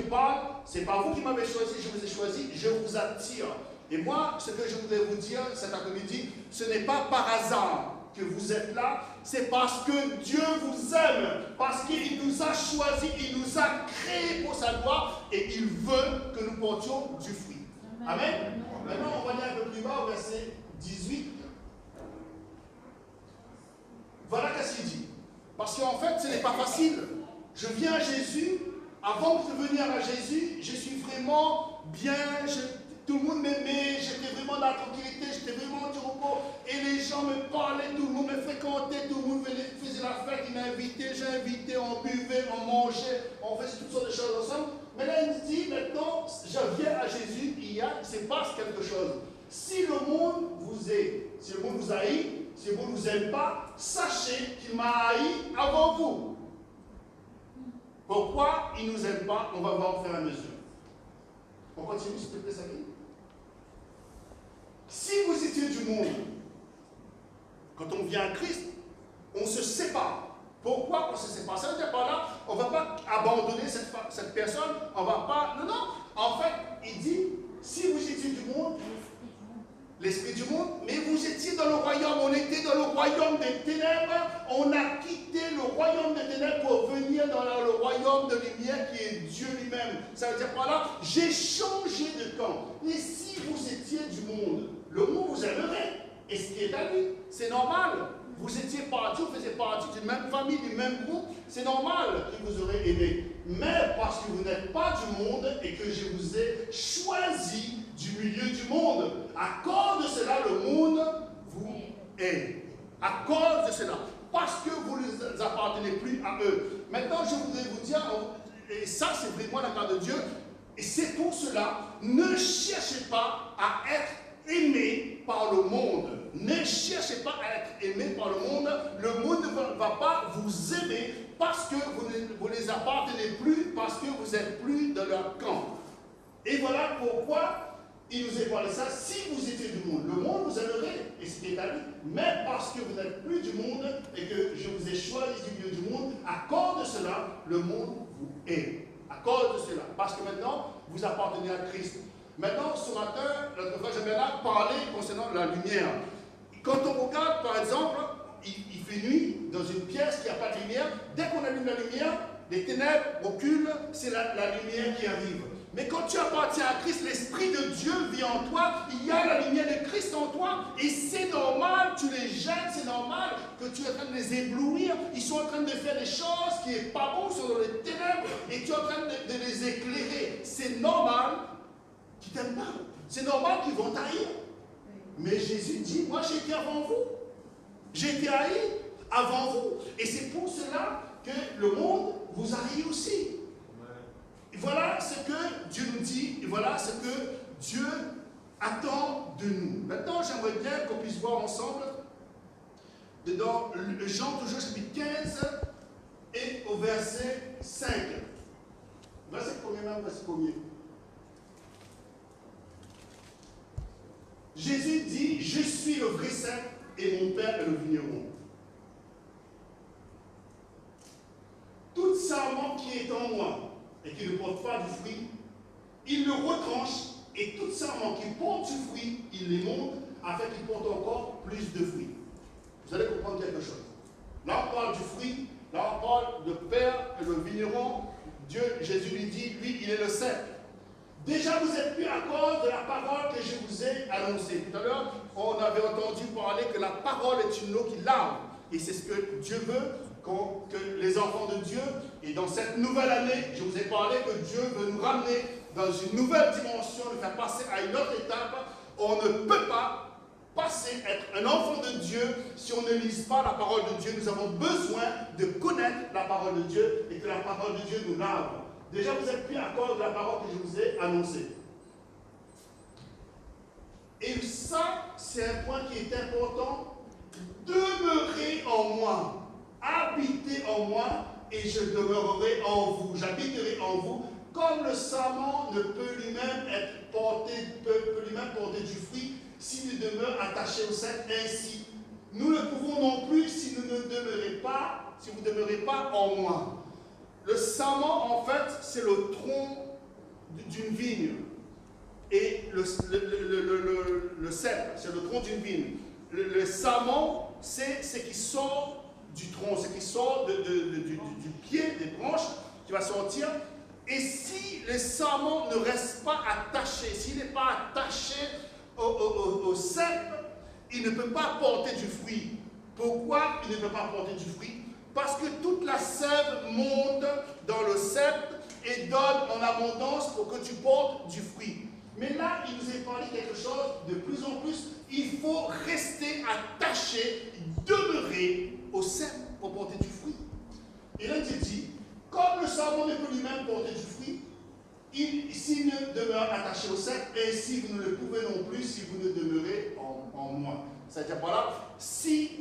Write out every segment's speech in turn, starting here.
parle, ce n'est pas vous qui m'avez choisi, je vous ai choisi, je vous attire. Et moi, ce que je voudrais vous dire cet après-midi, ce n'est pas par hasard que vous êtes là, c'est parce que Dieu vous aime, parce qu'il nous a choisis, il nous a créés pour sa gloire et il veut que nous portions du fruit. Amen. Maintenant, on va aller un peu plus bas au verset 18. Voilà qu'est-ce qu'il dit. Parce qu'en fait, ce n'est pas facile. Je viens à Jésus, avant de venir à Jésus, je suis vraiment bien, tout le monde m'aimait, j'étais vraiment dans la tranquillité, j'étais vraiment du repos, et les gens me parlaient, tout le monde me fréquentait, tout le monde faisait la fête, il m'invitait, j'ai invité, on buvait, on mangeait, on faisait toutes sortes de choses ensemble. Mais là, il me dit, maintenant, je viens à Jésus, il se passe quelque chose. Si le monde vous hait, si le monde vous haït, si le monde ne vous aime pas, sachez qu'il m'a haï avant vous. Pourquoi il ne nous aime pas? On va voir au fur et à mesure. On continue, s'il te plaît, Samy. Si vous étiez du monde, quand on vient à Christ, on se sépare. Pourquoi on se sépare? Ça veut dire par là, on ne va pas abandonner cette personne, on ne va pas... Non, non. En fait, il dit, si vous étiez du monde, l'esprit du monde, mais vous étiez dans le royaume, on était dans le royaume des ténèbres, on a quitté le royaume des ténèbres pour venir dans le royaume de lumière qui est Dieu lui-même. Ça veut dire par là, j'ai changé de camp. Et si vous étiez du monde, le monde vous aimerait. Et ce qui est à lui, c'est normal. Vous étiez partis, vous faisiez partie d'une même famille, du même groupe, c'est normal qu'il vous aurait aimé. Mais parce que vous n'êtes pas du monde et que je vous ai choisi du milieu du monde, à cause de cela, le monde vous aime. À cause de cela. Parce que vous ne appartenez plus à eux. Maintenant, je voudrais vous dire, et ça c'est vraiment la part de Dieu, et c'est pour cela, ne cherchez pas à être aimé par le monde. Ne cherchez pas à être aimé par le monde. Le monde ne va pas vous aimer parce que vous ne les appartenez plus, parce que vous n'êtes plus dans leur camp. Et voilà pourquoi il nous a parlé ça. Si vous étiez du monde, le monde vous aimerait, et c'était à lui. Mais parce que vous n'êtes plus du monde et que je vous ai choisi du milieu du monde, à cause de cela, le monde vous aime. À cause de cela. Parce que maintenant, vous appartenez à Christ. Maintenant, ce matin, l'autre fois, j'aimerais là parler concernant la lumière. Quand on regarde, par exemple, il fait nuit dans une pièce qui n'a pas de lumière. Dès qu'on allume la lumière, les ténèbres reculent, c'est la lumière qui arrive. Mais quand tu appartiens à Christ, l'Esprit de Dieu vit en toi, il y a la lumière de Christ en toi, et c'est normal, tu les jettes, c'est normal que tu es en train de les éblouir, ils sont en train de faire des choses qui n'est pas bon, ils sont dans les ténèbres, et tu es en train de les éclairer. C'est normal qu'ils t'aiment pas, c'est normal qu'ils vont t'haïr. Mais Jésus dit, moi j'ai été avant vous, j'ai été haï avant vous, et c'est pour cela que le monde vous haït aussi. Et voilà ce que Dieu nous dit, et voilà ce que Dieu attend de nous. Maintenant, j'aimerais bien qu'on puisse voir ensemble, dans Jean, toujours chapitre 15, et au verset 5. Verset combien même, verset combien? Jésus dit, je suis le vrai cep et mon Père est le vigneron. Tout sarment qui est en moi et qui ne porte pas du fruit, il le retranche, et tout sarment qui porte du fruit, il les monte afin qu'il porte encore plus de fruits. Vous allez comprendre quelque chose. Là, on parle du fruit, là, on parle de Père et le vigneron. Dieu, Jésus lui dit, lui, il est le cep. Déjà, vous êtes plus à cause de la parole que je vous ai annoncée. Tout à l'heure, on avait entendu parler que la parole est une eau qui lave. Et c'est ce que Dieu veut, que les enfants de Dieu, et dans cette nouvelle année, je vous ai parlé que Dieu veut nous ramener dans une nouvelle dimension, nous faire passer à une autre étape. On ne peut pas passer, être un enfant de Dieu, si on ne lise pas la parole de Dieu. Nous avons besoin de connaître la parole de Dieu et que la parole de Dieu nous lave. Déjà, vous êtes plus à cause de la parole que je vous ai annoncée. Et ça, c'est un point qui est important. Demeurez en moi, habitez en moi, et je demeurerai en vous. J'habiterai en vous, comme le sarment ne peut lui-même être porté, peut lui-même porter du fruit s'il demeure attaché au cep. Ainsi, nous ne pouvons non plus si vous ne demeurez pas en moi. Le sarment, en fait, c'est le tronc d'une vigne. Et le cèpe, c'est le tronc d'une vigne. Le sarment, c'est ce qui sort du tronc, ce qui sort du pied, des branches, qui va sortir. Et si le sarment ne reste pas attaché, s'il n'est pas attaché au cèpe, il ne peut pas porter du fruit. Pourquoi il ne peut pas porter du fruit? Parce que toute la sève monte dans le cèpe et donne en abondance pour que tu portes du fruit. Mais là, il nous est parlé quelque chose de plus en plus. Il faut rester attaché, demeurer au cèpe pour porter du fruit. Et là, il te dit, comme le sarment ne peut lui-même porter du fruit, s'il ne demeure attaché au cèpe, et si vous ne le pouvez non plus, si vous ne demeurez en moi. C'est-à-dire, voilà, si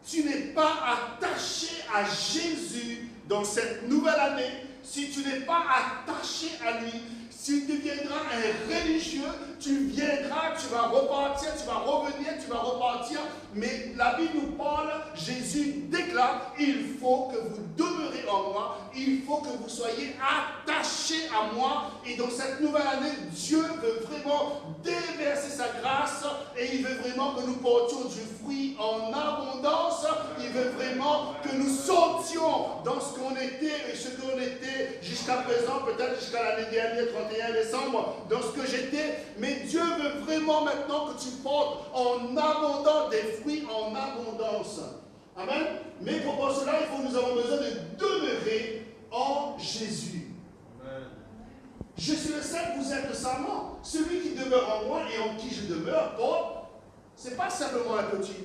tu n'es pas attaché à Jésus dans cette nouvelle année, si tu n'es pas attaché à lui, si tu deviendras un religieux, tu viendras, tu vas repartir, tu vas revenir, tu vas repartir. Mais la Bible nous parle, Jésus déclare, il faut que vous demeurez en moi, il faut que vous soyez attachés à moi. Et dans cette nouvelle année, Dieu veut vraiment déverser sa grâce et il veut vraiment que nous portions du fruit en abondance. Il veut vraiment que nous sortions dans ce qu'on était et ce qu'on était jusqu'à présent, peut-être jusqu'à l'année dernière, 31 décembre, dans ce que j'étais. Mais Dieu veut vraiment maintenant que tu portes en abondance des fruits en abondance. Amen. Mais pour cela, nous avons besoin de demeurer en Jésus. Amen. Je suis le seul, vous êtes le sarment. Celui qui demeure en moi et en qui je demeure porte, ce n'est pas simplement un petit,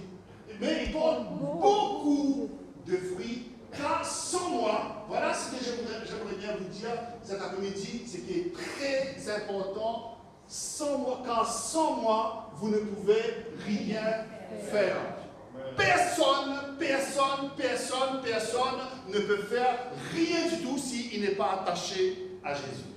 mais il porte beaucoup de fruits. Car sans moi, voilà ce que j'aimerais bien vous dire cet après-midi, ce qui est très important. Sans moi, car sans moi, vous ne pouvez rien faire. Personne ne peut faire rien du tout s'il n'est pas attaché à Jésus.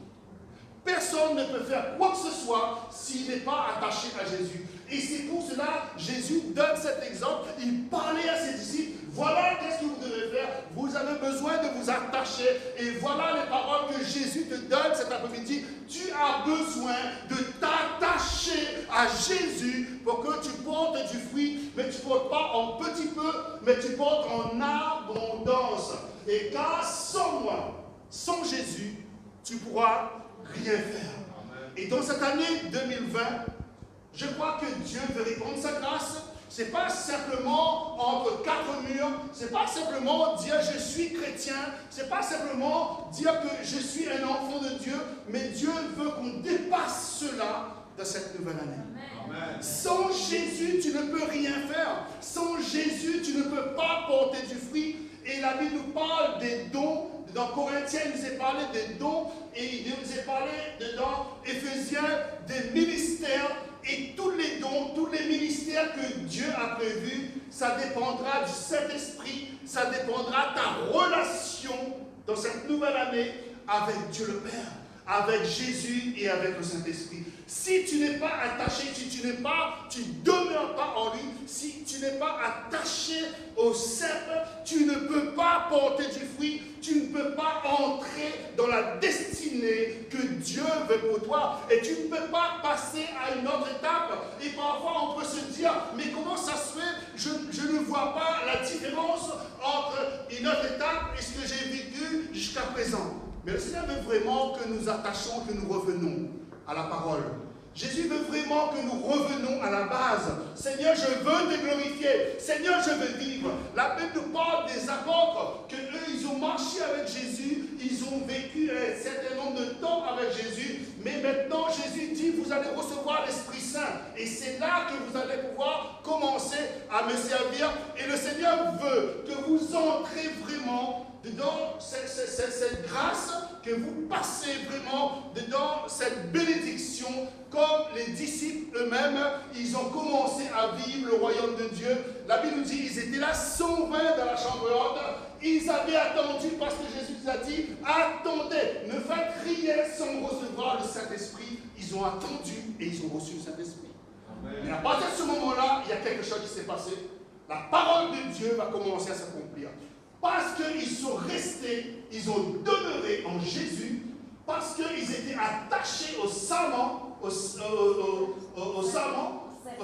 Personne ne peut faire quoi que ce soit s'il n'est pas attaché à Jésus. Et c'est pour cela que Jésus donne cet exemple. Il parlait à ses disciples. Voilà qu'est-ce que vous devez faire. Vous avez besoin de vous attacher. Et voilà les paroles que Jésus te donne cet après-midi. Tu as besoin de t'attacher à Jésus pour que tu portes du fruit. Mais tu ne portes pas en petit peu, mais tu portes en abondance. Et car sans moi, sans Jésus, tu pourras rien faire. Amen. Et dans cette année 2020, je crois que Dieu veut répandre sa grâce. Ce n'est pas simplement entre quatre murs, ce n'est pas simplement dire je suis chrétien, ce n'est pas simplement dire que je suis un enfant de Dieu, mais Dieu veut qu'on dépasse cela dans cette nouvelle année. Amen. Sans Jésus, tu ne peux rien faire. Sans Jésus, tu ne peux pas porter du fruit. Et la Bible nous parle des dons. Dans Corinthiens, il nous est parlé des dons et il nous est parlé dans Éphésiens des ministères. Et tous les dons, tous les ministères que Dieu a prévus, ça dépendra du Saint-Esprit, ça dépendra de ta relation dans cette nouvelle année avec Dieu le Père, avec Jésus et avec le Saint-Esprit. Si tu n'es pas attaché, si tu ne demeures pas en lui, si tu n'es pas attaché au cèpe, tu ne peux pas porter du fruit, tu ne peux pas entrer dans la destinée que Dieu veut pour toi. Et tu ne peux pas passer à une autre étape. Et parfois on peut se dire, mais comment ça se fait? Je ne vois pas la différence entre une autre étape et ce que j'ai vécu jusqu'à présent. Mais le Seigneur veut vraiment que nous attachions, que nous revenons à la parole. Jésus veut vraiment que nous revenons à la base. Seigneur, je veux te glorifier. Seigneur, je veux vivre. La Bible nous parle des apôtres, que eux, ils ont marché avec Jésus, ils ont vécu un certain nombre de temps avec Jésus, mais maintenant, Jésus dit, vous allez recevoir l'Esprit Saint. Et c'est là que vous allez pouvoir commencer à me servir. Et le Seigneur veut que vous entrez vraiment dedans cette grâce, que vous passez vraiment dedans cette bénédiction, comme les disciples eux-mêmes, ils ont commencé à vivre le royaume de Dieu. La Bible nous dit, ils étaient là 120 dans la chambre haute, ils avaient attendu parce que Jésus nous a dit, attendez, ne faites rien sans recevoir le Saint-Esprit. Ils ont attendu et ils ont reçu le Saint-Esprit. Mais à partir de ce moment-là, il y a quelque chose qui s'est passé. La parole de Dieu va commencer à s'accomplir. 'accomplir. Parce qu'ils sont restés, ils ont demeuré en Jésus, mais maintenant, Jésus dit, vous allez recevoir l'Esprit Saint. Et à partir de ce moment-là, il y a quelque chose qui s'est passé. La parole de Dieu va commencer à s'accomplir. Parce qu'ils sont restés, ils ont demeuré en Jésus, mais maintenant, Jésus dit, vous allez recevoir l'Esprit Saint. parce qu'ils étaient attachés au sarment, au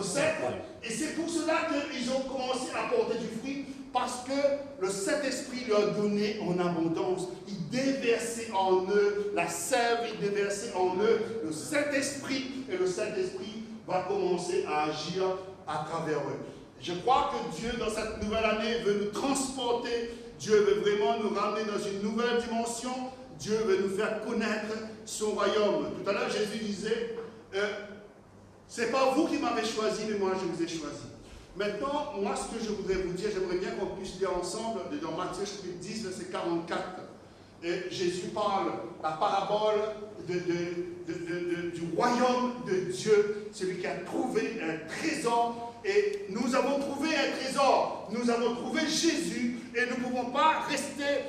cèdre. Et c'est pour cela qu'ils ont commencé à porter du fruit, parce que le Saint-Esprit leur donnait en abondance. Il déversait en eux la sève, il déversait en eux le Saint-Esprit, et le Saint-Esprit va commencer à agir à travers eux. Je crois que Dieu, dans cette nouvelle année, veut nous transporter. Dieu veut vraiment nous ramener dans une nouvelle dimension. Dieu veut nous faire connaître son royaume. Tout à l'heure, Jésus disait, c'est pas vous qui m'avez choisi, mais moi je vous ai choisi. Maintenant, moi, ce que je voudrais vous dire, j'aimerais bien qu'on puisse lire ensemble dans Matthieu chapitre 10, verset 44. Et Jésus parle la parabole du royaume de Dieu, celui qui a trouvé un trésor. Et nous avons trouvé un trésor, nous avons trouvé Jésus, et nous ne pouvons pas rester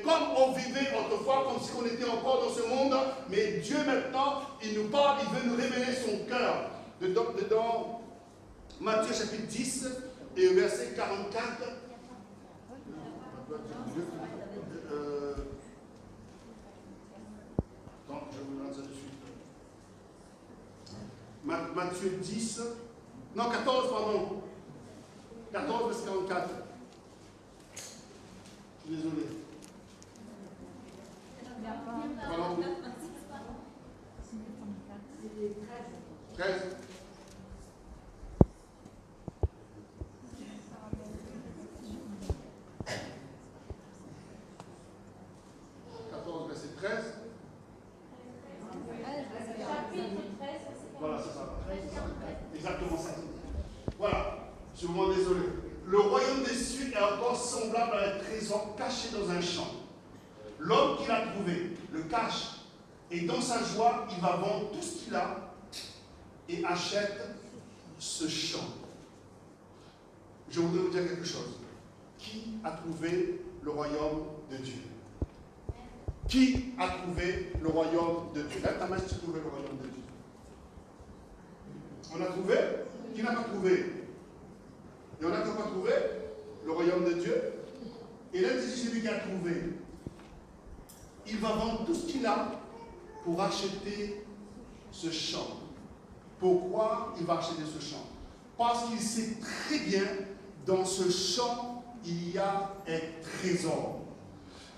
comme on vivait autrefois, comme si on était encore dans ce monde. Mais Dieu maintenant, il nous parle, il veut nous révéler son cœur. Dedans Matthieu chapitre 10 et verset 44. Attends, je vous lance ça de suite. Matthieu 10, non 14, pardon. 14, verset 44. Je suis désolé. Pardon. 13. 14, verset 13. Voilà, c'est ça. Exactement ça. Voilà, je suis vraiment désolé. Le royaume des cieux est encore semblable à un trésor caché dans un champ. L'homme qui l'a trouvé le cache, et dans sa joie, il va vendre tout ce qu'il a et achète ce champ. Je voudrais vous dire quelque chose. Qui a trouvé le royaume de Dieu? Qui a trouvé le royaume de Dieu? Lève ta main si tu as trouvé le royaume de Dieu. On a trouvé? Qui n'a pas trouvé? Il y en a qui n'ont pas trouvé le royaume de Dieu. Et là, c'est celui qui a trouvé. Il va vendre tout ce qu'il a pour acheter ce champ. Pourquoi il va acheter ce champ? Parce qu'il sait très bien, dans ce champ, il y a un trésor.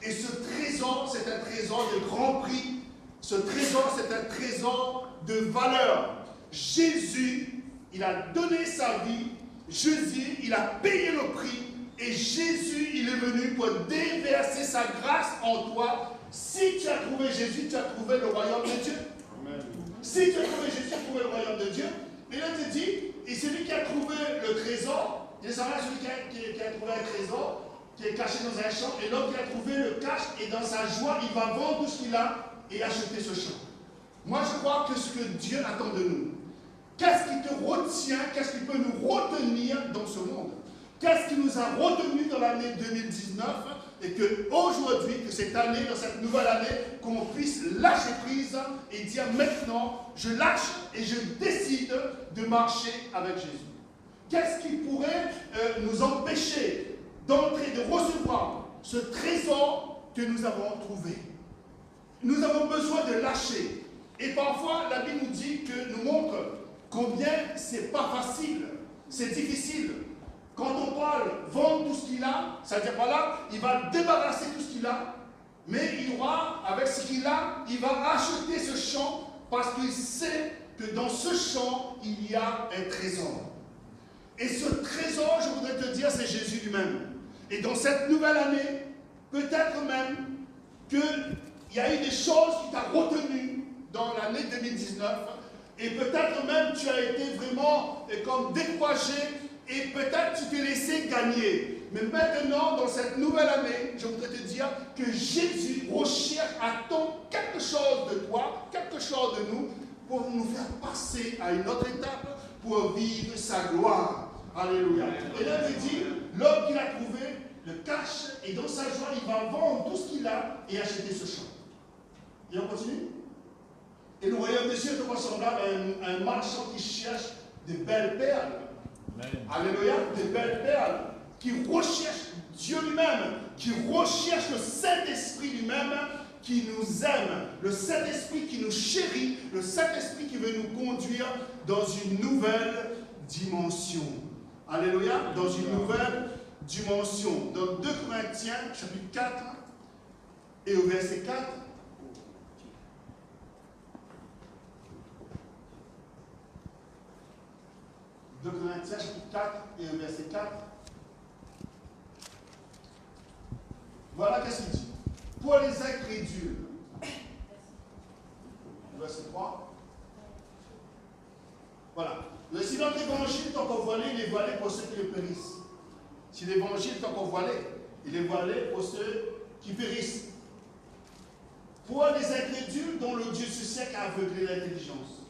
Et ce trésor, c'est un trésor de grand prix. Ce trésor, c'est un trésor de valeur. Jésus, il a donné sa vie. Jésus, il a payé le prix. Et Jésus, il est venu pour déverser sa grâce en toi. Si tu as trouvé Jésus, tu as trouvé le royaume de Dieu. Amen. Si tu as trouvé Jésus, tu as trouvé le royaume de Dieu. Et là, tu dis, et celui qui a trouvé le trésor, il est celui qui a trouvé un trésor, qui est caché dans un champ, et l'homme qui a trouvé le cache, et dans sa joie, il va vendre tout ce qu'il a et acheter ce champ. Moi, je crois que ce que Dieu attend de nous, qu'est-ce qui te retient, qu'est-ce qui peut nous retenir dans ce monde? Qu'est-ce qui nous a retenus dans l'année 2019 et qu'aujourd'hui, que cette année, dans cette nouvelle année, qu'on puisse lâcher prise et dire maintenant, je lâche et je décide de marcher avec Jésus. Qu'est-ce qui pourrait nous empêcher d'entrer, de recevoir ce trésor que nous avons trouvé? Nous avons besoin de lâcher. Et parfois, la Bible nous dit que nous montre combien c'est pas facile, c'est difficile. Quand on parle vendre tout ce qu'il a, ça veut dire par là, il va débarrasser tout ce qu'il a, mais il aura, avec ce qu'il a, il va acheter ce champ parce qu'il sait que dans ce champ, il y a un trésor. Et ce trésor, je voudrais te dire, c'est Jésus lui-même. Et dans cette nouvelle année, peut-être même qu'il y a eu des choses qui t'ont retenu dans l'année 2019, et peut-être même tu as été vraiment comme découragé, et peut-être tu t'es laissé gagner. Mais maintenant, dans cette nouvelle année, je voudrais te dire que Jésus recherche, attend quelque chose de toi, quelque chose de nous, pour nous faire passer à une autre étape, pour vivre sa gloire. Alléluia. Et là, il dit, l'homme qu'il a trouvé le cache, et dans sa joie, il va vendre tout ce qu'il a et acheter ce champ. Et on continue. Et le royaume des cieux est semblable à un marchand qui cherche de belles perles. Amen. Alléluia, de belles perles, qui recherche Dieu lui-même, qui recherche le Saint-Esprit lui-même, qui nous aime, le Saint-Esprit qui nous chérit, le Saint-Esprit qui veut nous conduire dans une nouvelle dimension. Alléluia, dans une nouvelle dimension. Dans 2 Corinthiens, chapitre 4, et au verset 4, de Corinthiens, chapitre 4, et au verset 4, voilà qu'est-ce qu'il dit. Pour les incrédules, verset 3, voilà. Si notre évangile est encore voilé, il est voilé pour ceux qui le périssent. Si l'évangile est encore voilé, il est voilé pour ceux qui périssent. Pour les incrédules dont le Dieu ce siècle a aveuglé l'intelligence.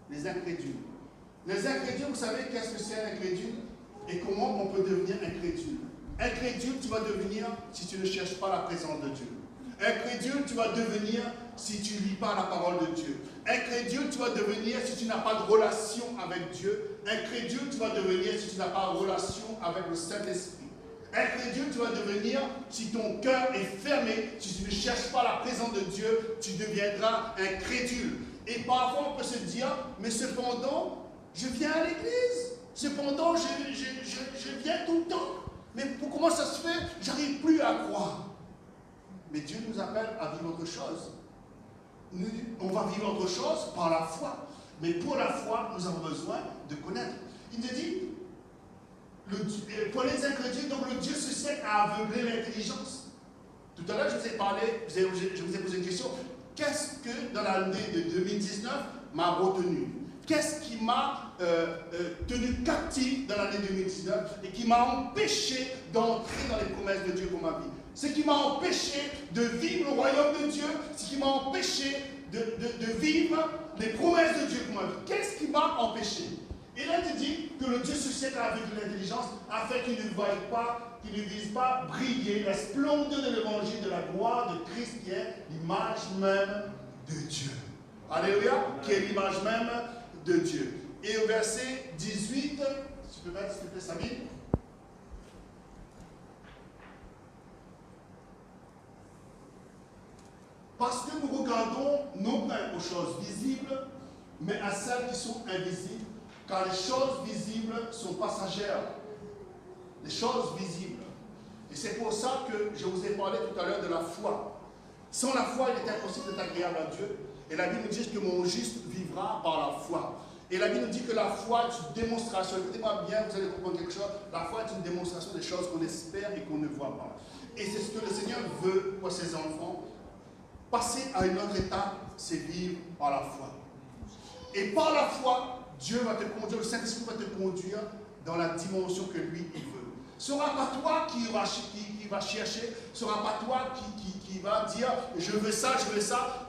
Les incrédules. Les incrédules, vous savez qu'est-ce que c'est un incrédule et comment on peut devenir incrédule. Incrédule, tu vas devenir si tu ne cherches pas la présence de Dieu. Incrédule, tu vas devenir si tu ne lis pas la parole de Dieu. Incrédule, tu vas devenir si tu n'as pas de relation avec Dieu. Incrédule, tu vas devenir si tu n'as pas de relation avec le Saint-Esprit. Incrédule, tu vas devenir si ton cœur est fermé, si tu ne cherches pas la présence de Dieu, tu deviendras incrédule. Et parfois, on peut se dire, mais cependant, je viens à l'église. Cependant, je viens tout le temps. Mais comment ça se fait? J'arrive plus à croire. Mais Dieu nous appelle à vivre autre chose. On va vivre autre chose par la foi. Mais pour la foi, nous avons besoin de connaître. Il nous dit, pour les incrédules, donc le Dieu ce siècle a aveuglé l'intelligence. Tout à l'heure, je vous ai parlé, je vous ai posé une question. Qu'est-ce que dans l'année de 2019 m'a retenu? Qu'est-ce qui m'a tenu captif dans l'année 2019 et qui m'a empêché d'entrer dans les promesses de Dieu pour ma vie? Ce qui m'a empêché de vivre le royaume de Dieu, ce qui m'a empêché de vivre les promesses de Dieu pour ma vie. Qu'est-ce qui m'a empêché? Et là, il dit que le Dieu ce siècle avec l'intelligence afin qu'il ne voie pas, qu'il ne vise pas briller la splendeur de l'évangile de la gloire de Christ qui est l'image même de Dieu. Alléluia, qui est l'image même de Dieu. Et au verset 18, si tu peux mettre, s'il te plaît, Sabine. Parce que nous regardons non pas aux choses visibles, mais à celles qui sont invisibles, car les choses visibles sont passagères. Les choses visibles. Et c'est pour ça que je vous ai parlé tout à l'heure de la foi. Sans la foi, il est impossible d'être agréable à Dieu. Et la Bible nous dit que mon juste vivra par la foi. Et la Bible nous dit que la foi est une démonstration. Écoutez-moi bien, vous allez comprendre quelque chose. La foi est une démonstration des choses qu'on espère et qu'on ne voit pas. Et c'est ce que le Seigneur veut pour ses enfants. Passer à une autre étape, c'est vivre par la foi. Et par la foi, Dieu va te conduire, le Saint-Esprit va te conduire dans la dimension que lui, il veut. Ce ne sera pas toi qui va chercher, ce ne sera pas toi qui va dire je veux ça,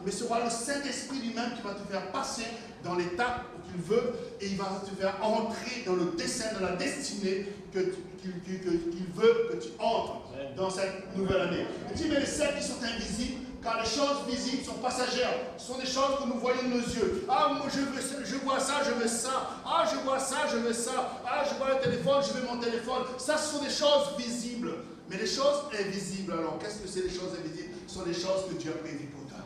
mais ce sera le Saint-Esprit lui-même qui va te faire passer dans l'étape qu'il veut et il va te faire entrer dans le dessein, dans la destinée qu'il veut que tu entres dans cette nouvelle année. Il dit mais les celles qui sont invisibles, car les choses visibles sont passagères. Ce sont des choses que nous voyons de nos yeux. Ah, moi je vois ça, je veux ça. Ah, je vois ça, je veux ça. Ah, je vois le téléphone, je veux mon téléphone. Ça, ce sont des choses visibles. Mais les choses invisibles, alors, qu'est-ce que c'est les choses invisibles? Ce sont les choses que Dieu a prévues pour toi.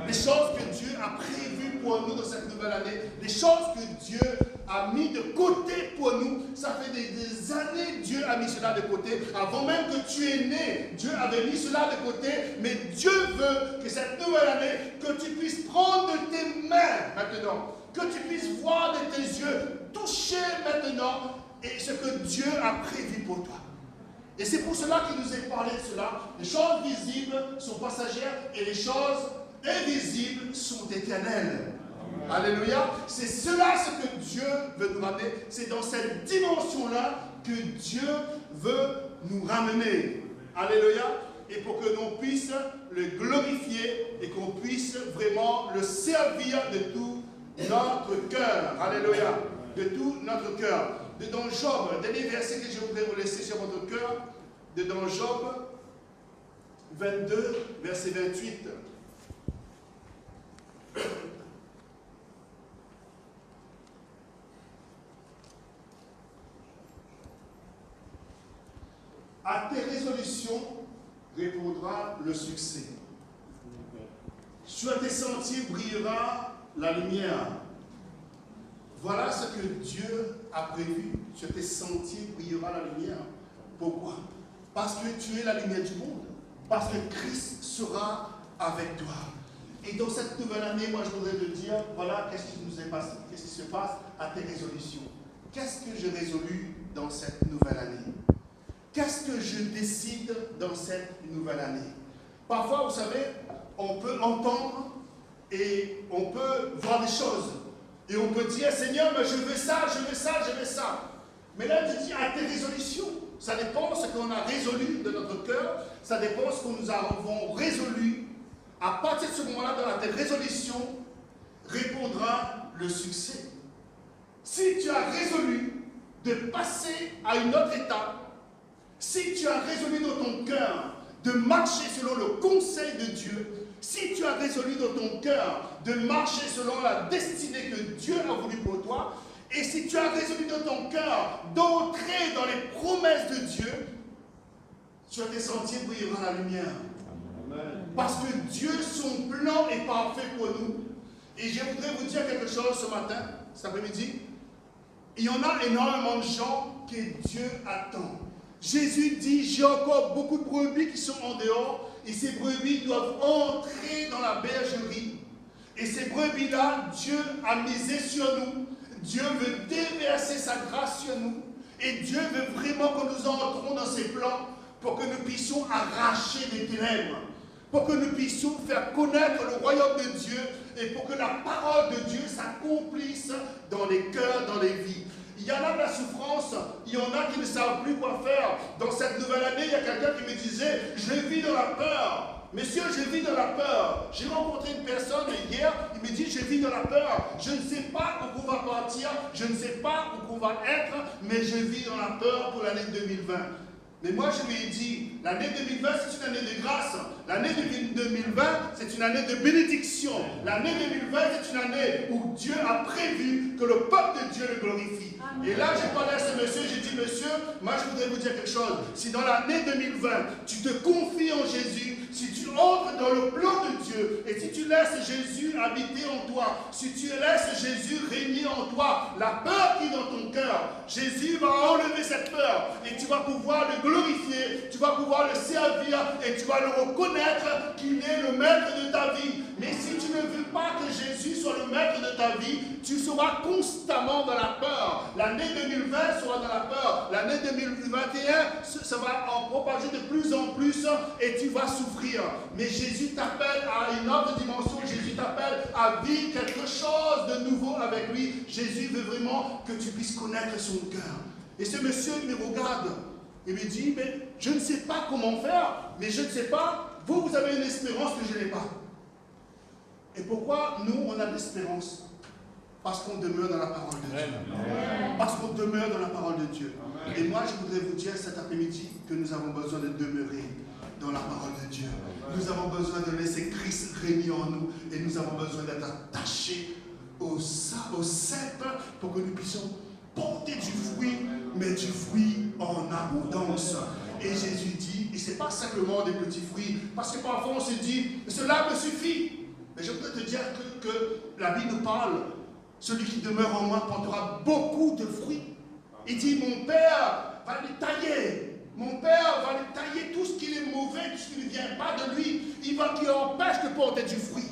Les choses que Dieu a prévues pour nous dans cette nouvelle année. Les choses que Dieu a mis de côté pour nous. Ça fait des années que Dieu a mis cela de côté. Avant même que tu es né, Dieu avait mis cela de côté. Mais Dieu veut que cette nouvelle année, que tu puisses prendre de tes mains maintenant. Que tu puisses voir de tes yeux, toucher maintenant et ce que Dieu a prévu pour toi. Et c'est pour cela qu'il nous est parlé de cela. Les choses visibles sont passagères et les choses invisibles sont éternelles. Alléluia. C'est cela ce que Dieu veut nous ramener. C'est dans cette dimension-là que Dieu veut nous ramener. Alléluia. Et pour que l'on puisse le glorifier et qu'on puisse vraiment le servir de tout notre cœur. Alléluia. De tout notre cœur. Dans Job, dernier verset que je voudrais vous laisser sur votre cœur, dans Job 22, verset 28. À tes résolutions répondra le succès. Sur tes sentiers brillera la lumière. Voilà ce que Dieu a prévu. Sur tes sentiers brillera la lumière. Pourquoi? Parce que tu es la lumière du monde. Parce que Christ sera avec toi. Et dans cette nouvelle année, moi je voudrais te dire, voilà, qu'est-ce qui nous est passé, qu'est-ce qui se passe à tes résolutions. Qu'est-ce que j'ai résolu dans cette nouvelle année? Qu'est-ce que je décide dans cette nouvelle année? Parfois, vous savez, on peut entendre et on peut voir des choses. Et on peut dire, Seigneur, mais je veux ça, je veux ça, je veux ça. Mais là, tu dis à tes résolutions. Ça dépend de ce qu'on a résolu de notre cœur. Ça dépend de ce que nous avons résolu. À partir de ce moment-là, dans tes résolutions, répondra le succès. Si tu as résolu de passer à une autre étape, si tu as résolu dans ton cœur de marcher selon le conseil de Dieu, si tu as résolu dans ton cœur de marcher selon la destinée que Dieu a voulu pour toi, et si tu as résolu dans ton cœur d'entrer dans les promesses de Dieu, sur tes sentiers brillera la lumière. Amen. Parce que Dieu, son plan est parfait pour nous. Et je voudrais vous dire quelque chose ce matin, cet après-midi. Il y en a énormément de gens que Dieu attend. Jésus dit, j'ai encore beaucoup de brebis qui sont en dehors, et ces brebis doivent entrer dans la bergerie. Et ces brebis-là, Dieu a misé sur nous. Dieu veut déverser sa grâce sur nous. Et Dieu veut vraiment que nous entrons dans ses plans pour que nous puissions arracher des ténèbres, pour que nous puissions faire connaître le royaume de Dieu et pour que la parole de Dieu s'accomplisse dans les cœurs, dans les vies. Il y en a de la souffrance, il y en a qui ne savent plus quoi faire. Dans cette nouvelle année, il y a quelqu'un qui me disait, je vis dans la peur. Monsieur, je vis dans la peur. J'ai rencontré une personne hier, il me dit, je vis dans la peur. Je ne sais pas où on va partir, je ne sais pas où on va être, mais je vis dans la peur pour l'année 2020. Mais moi, je lui ai dit, l'année 2020, c'est une année de grâce. L'année 2020, c'est une année de bénédiction. L'année 2020, c'est une année où Dieu a prévu que le peuple de Dieu le glorifie. Amen. Et là, j'ai parlé à ce monsieur, j'ai dit, monsieur, moi, je voudrais vous dire quelque chose. Si dans l'année 2020, tu te confies en Jésus, si tu entres dans le plan de Dieu, et si tu laisses Jésus habiter en toi, si tu laisses Jésus régner en toi, la peur qui est dans ton cœur, Jésus va enlever cette peur, et tu vas pouvoir le glorifier, tu vas pouvoir le servir, et tu vas le reconnaître qu'il est le maître de ta vie. Mais si tu ne veux pas que Jésus soit le maître de ta vie, tu seras constamment dans la peur. L'année 2020 sera dans la peur. L'année 2021, ça va en propager de plus en plus et tu vas souffrir. Mais Jésus t'appelle à une autre dimension. Jésus t'appelle à vivre quelque chose de nouveau avec lui. Jésus veut vraiment que tu puisses connaître son cœur. Et ce monsieur me regarde. Il me dit, mais je ne sais pas comment faire, mais je ne sais pas, vous avez une espérance que je n'ai pas. Et pourquoi nous, on a de l'espérance? Parce qu'on demeure dans la parole de Dieu. Parce qu'on demeure dans la parole de Dieu. Et moi, je voudrais vous dire cet après-midi que nous avons besoin de demeurer dans la parole de Dieu. Nous avons besoin de laisser Christ régner en nous et nous avons besoin d'être attachés au cep pour que nous puissions porter du fruit, mais du fruit en abondance. Et Jésus dit, et ce n'est pas simplement des petits fruits, parce que parfois on se dit, cela me suffit. Mais je voudrais te dire que la Bible nous parle, celui qui demeure en moi portera beaucoup de fruits. Il dit, mon Père va les tailler. Mon Père va les tailler tout ce qui est mauvais, tout ce qui ne vient pas de lui. Il empêche de porter du fruit.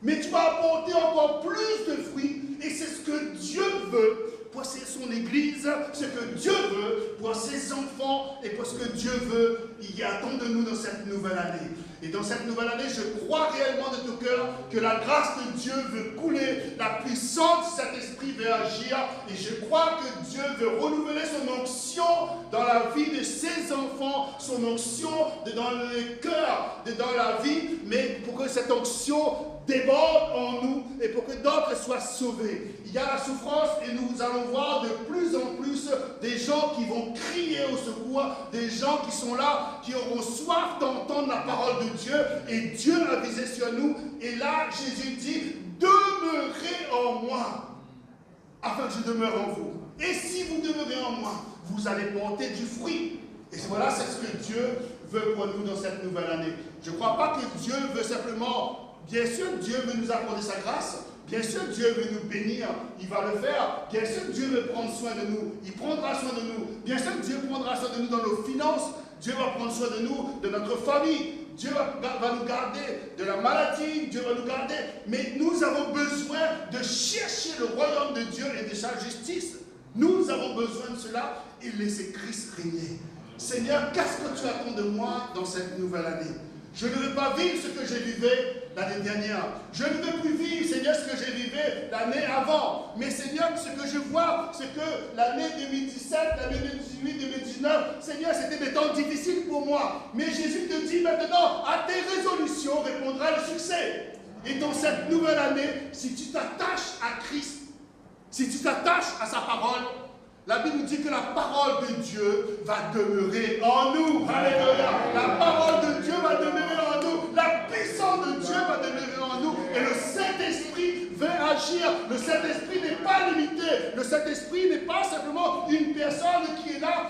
Mais tu vas apporter encore plus de fruits. Et c'est ce que Dieu veut pour son Église, ce que Dieu veut pour ses enfants et pour ce que Dieu veut. Il y attend de nous dans cette nouvelle année. Et dans cette nouvelle année, je crois réellement de tout cœur que la grâce de Dieu veut couler, la puissance de cet esprit veut agir. Et je crois que Dieu veut renouveler son onction dans la vie de ses enfants, son onction dans le cœur, dans la vie, mais pour que cette onction déborde en nous et pour que d'autres soient sauvés. Il y a la souffrance et nous allons voir de plus en plus des gens qui vont crier au secours, des gens qui sont là, qui auront soif d'entendre la parole de Dieu et Dieu a visé sur nous. Et là, Jésus dit, demeurez en moi, afin que je demeure en vous. Et si vous demeurez en moi, vous allez porter du fruit. Et voilà, c'est ce que Dieu veut pour nous dans cette nouvelle année. Je ne crois pas que Dieu veut simplement Bien sûr, Dieu veut nous accorder sa grâce. Bien sûr, Dieu veut nous bénir. Il va le faire. Bien sûr, Dieu veut prendre soin de nous. Il prendra soin de nous. Bien sûr, Dieu prendra soin de nous dans nos finances. Dieu va prendre soin de nous, de notre famille. Dieu va nous garder de la maladie. Dieu va nous garder. Mais nous avons besoin de chercher le royaume de Dieu et de sa justice. Nous avons besoin de cela et laisser Christ régner. Seigneur, qu'est-ce que tu attends de moi dans cette nouvelle année? Je ne veux pas vivre ce que j'ai vécu l'année dernière. Je ne veux plus vivre, Seigneur, ce que j'ai vécu l'année avant. Mais Seigneur, ce que je vois, c'est que l'année 2017, l'année 2018, 2019, Seigneur, c'était des temps difficiles pour moi. Mais Jésus te dit maintenant, à tes résolutions répondra le succès. Et dans cette nouvelle année, si tu t'attaches à Christ, si tu t'attaches à sa parole, la Bible nous dit que la parole de Dieu va demeurer en nous. Alléluia. La parole de Dieu va demeurer en nous. La puissance de Dieu va demeurer en nous. Et le Saint-Esprit veut agir. Le Saint-Esprit n'est pas limité. Le Saint-Esprit n'est pas simplement une personne qui est là.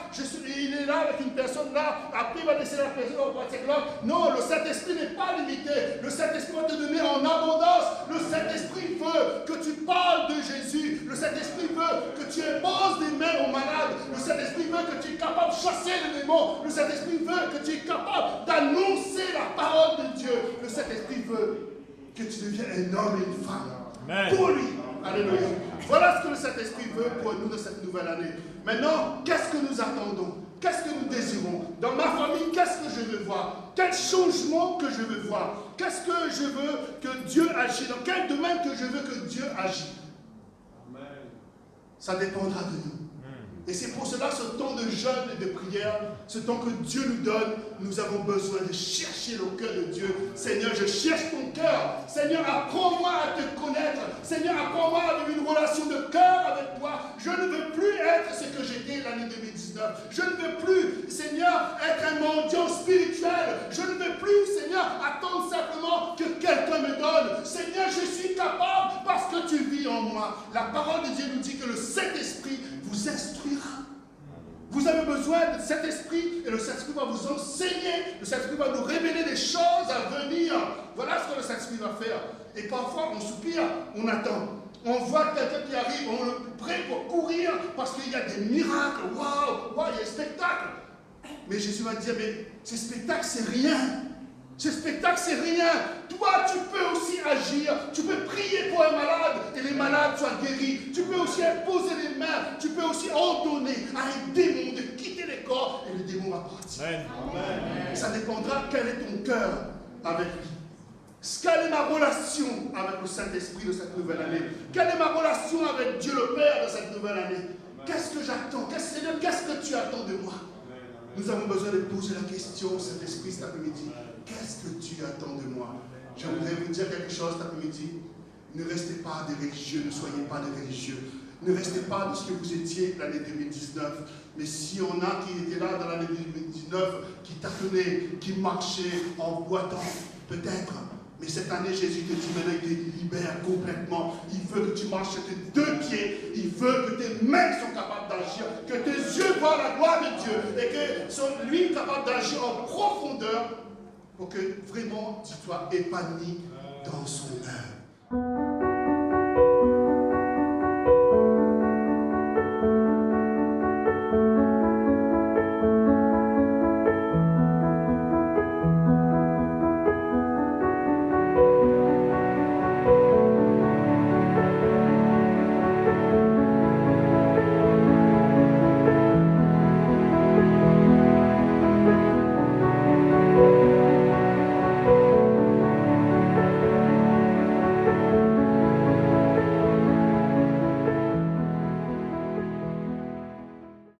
Il est là avec une personne là. Après, il va laisser la personne au boîtier de l'autre. Non, le Saint-Esprit n'est pas limité. Le Saint-Esprit va te donner en abondance. Le Saint-Esprit veut que tu parles de Jésus. Le Saint-Esprit veut que tu imposes des mains aux malades. Le Saint-Esprit veut que tu es capable de chasser les démons. Le Saint-Esprit veut que tu es capable d'annoncer la parole de Dieu. Le Saint-Esprit veut que tu deviennes un homme et une femme. Amen. Pour lui. Alléluia. Voilà ce que le Saint-Esprit veut pour nous dans cette nouvelle année. Maintenant, qu'est-ce que nous attendons? Qu'est-ce que nous désirons? Dans ma famille, qu'est-ce que je veux voir? Quel changement que je veux voir? Qu'est-ce que je veux que Dieu agisse? Dans quel domaine que je veux que Dieu agisse? Ça dépendra de nous. Et c'est pour cela, ce temps de jeûne et de prière, ce temps que Dieu nous donne, nous avons besoin de chercher le cœur de Dieu. Seigneur, je cherche ton cœur. Seigneur, apprends-moi à te connaître. Seigneur, apprends-moi à avoir une relation de cœur avec toi. Je ne veux plus être ce que j'étais l'année 2019. Je ne veux plus, Seigneur, être un mendiant spirituel. Je ne veux plus, Seigneur, attendre simplement que quelqu'un me donne. Seigneur, je suis capable parce que tu vis en moi. La parole de Dieu nous dit que le Saint-Esprit vous instruira. Vous avez besoin de cet esprit et le Saint-Esprit va vous enseigner. Le Saint-Esprit va nous révéler des choses à venir. Voilà ce que le Saint-Esprit va faire. Et parfois, on soupire, on attend. On voit quelqu'un qui arrive, on est prêt pour courir parce qu'il y a des miracles. Waouh, waouh, il y a un spectacle. Mais Jésus va dire, mais ce spectacle, c'est rien. Ce spectacle, c'est rien. Toi, tu peux aussi agir. Tu peux prier pour un malade et les malades soient guéris. Tu peux aussi imposer les mains. Tu peux aussi ordonner à un démon de quitter les corps et le démon va partir. Amen. Ça dépendra quel est ton cœur avec lui. Quelle est ma relation avec le Saint-Esprit de cette nouvelle année? Quelle est ma relation avec Dieu le Père de cette nouvelle année? Qu'est-ce que j'attends? Seigneur, qu'est-ce que tu attends de moi? Nous avons besoin de poser la question au Saint-Esprit cet après-midi. Qu'est-ce que tu attends de moi? Je voudrais vous dire quelque chose cet après-midi. Ne restez pas des religieux, ne soyez pas des religieux. Ne restez pas de ce que vous étiez l'année 2019. Mais si on a qui étaient là dans l'année 2019, qui tâtonnaient, qui marchaient en boitant, peut-être. Mais cette année, Jésus te dit maintenant, il te libère complètement. Il veut que tu marches sur tes deux pieds. Il veut que tes mains soient capables d'agir. Que tes yeux voient la gloire de Dieu. Et que soit lui capable d'agir en profondeur pour que vraiment tu sois épanoui dans son œuvre.